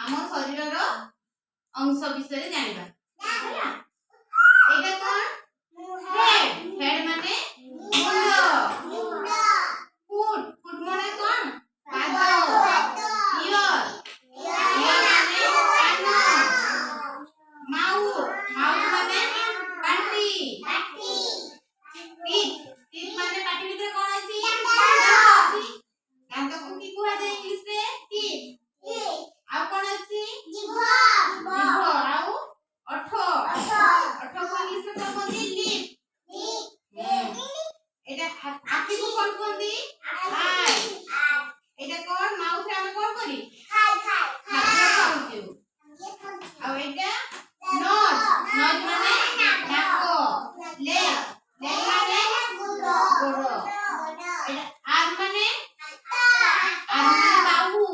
ଆମ ଶରୀରର ଅଂଶ ବିଷୟରେ ଜାଣିବା ହେଲା। ଏଇଟା କଣ ହେଡ୍। ହେଡ୍ ମାନେ ମୁଣ୍ଡ। ଫୁଟ୍। ଫୁଟ୍ ମାନେ କଣ ପାଦ। ଇୟର୍। ଇୟର୍ ମାନେ କାନ। ମାଉଥ୍। ମାଉଥ୍ ମାନେ ପାଟି। ଟିଥ୍। ଟିଥ୍ ମାନେ ପାଟି ଭିତରେ କଣ ଅଛି ଦାନ୍ତ ଅଛି। ଦାନ୍ତକୁ କି କୁହାଯାଏ ଇଂଲିଶରେ ଟିଥ୍। ଆଉ କଣ ଅଛି ଜିଭ। ଆଉ ଓଠ। ଓଠକୁ ଇଂଲିଶରେ କଣ କୁହନ୍ତି ଲିପ୍। ଏଇଟା ଆଖିକୁ କଣ କୁହନ୍ତି ଆଇ। ଏଇଟା କଣ ମାଉଥ୍ ରେ ଆମେ କଣ କରି ଖାଦ୍ୟ ଖାଉଛୁ। ଆଉ ଏଇଟା ନୋଜ୍। ନୋଜ୍ ମାନେ ନାକ। ଲେଗ୍। ଲେଗ୍ ମାନେ ଗୋଡ଼। ଏଇଟା ଆର୍ମ ମାନେ ବାହୁ।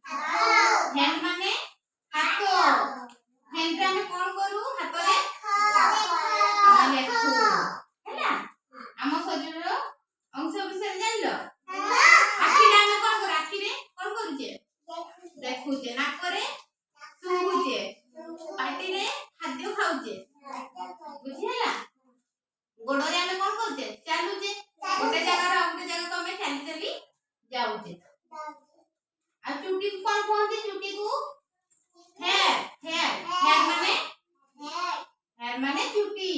ହ୍ୟାଣ୍ଡ ମାନେ ହାତ। ହ୍ୟାଣ୍ଡ ରେ ଆମେ କଣ କରୁ ହାତରେ ଲେଖୁ ହେଲା। ଆମ ଶରୀରର ଅଂଶ ବିଷୟରେ ଜାଣିଲ। ଆଖିରେ ଆମେ କଣ କରୁ ଆଖିରେ କଣ କରୁଛେ ଦେଖୁଛେ। ନାକରେ ଶୁଙ୍ଘୁଛେ। ପାଟିରେ ଖାଦ୍ୟ ଖାଉଛେ ବୁଝିହେଲା। ଗୋଡରେ ଆମେ କଣ କରୁଛେ ଚାଲୁଛେ। ଗୋଟେ ଜାଗାରୁ ଆଉ ଗୋଟେ ଜାଗାକୁ ଆମେ ଚାଲି ଚାଲି ଯାଉଛେ। ଆଉ ଚୁଟିକୁ କଣ କୁହନ୍ତି ଚୁଟିକୁ ହେୟାର। ହେୟାର ମାନେ ଚୁଟି।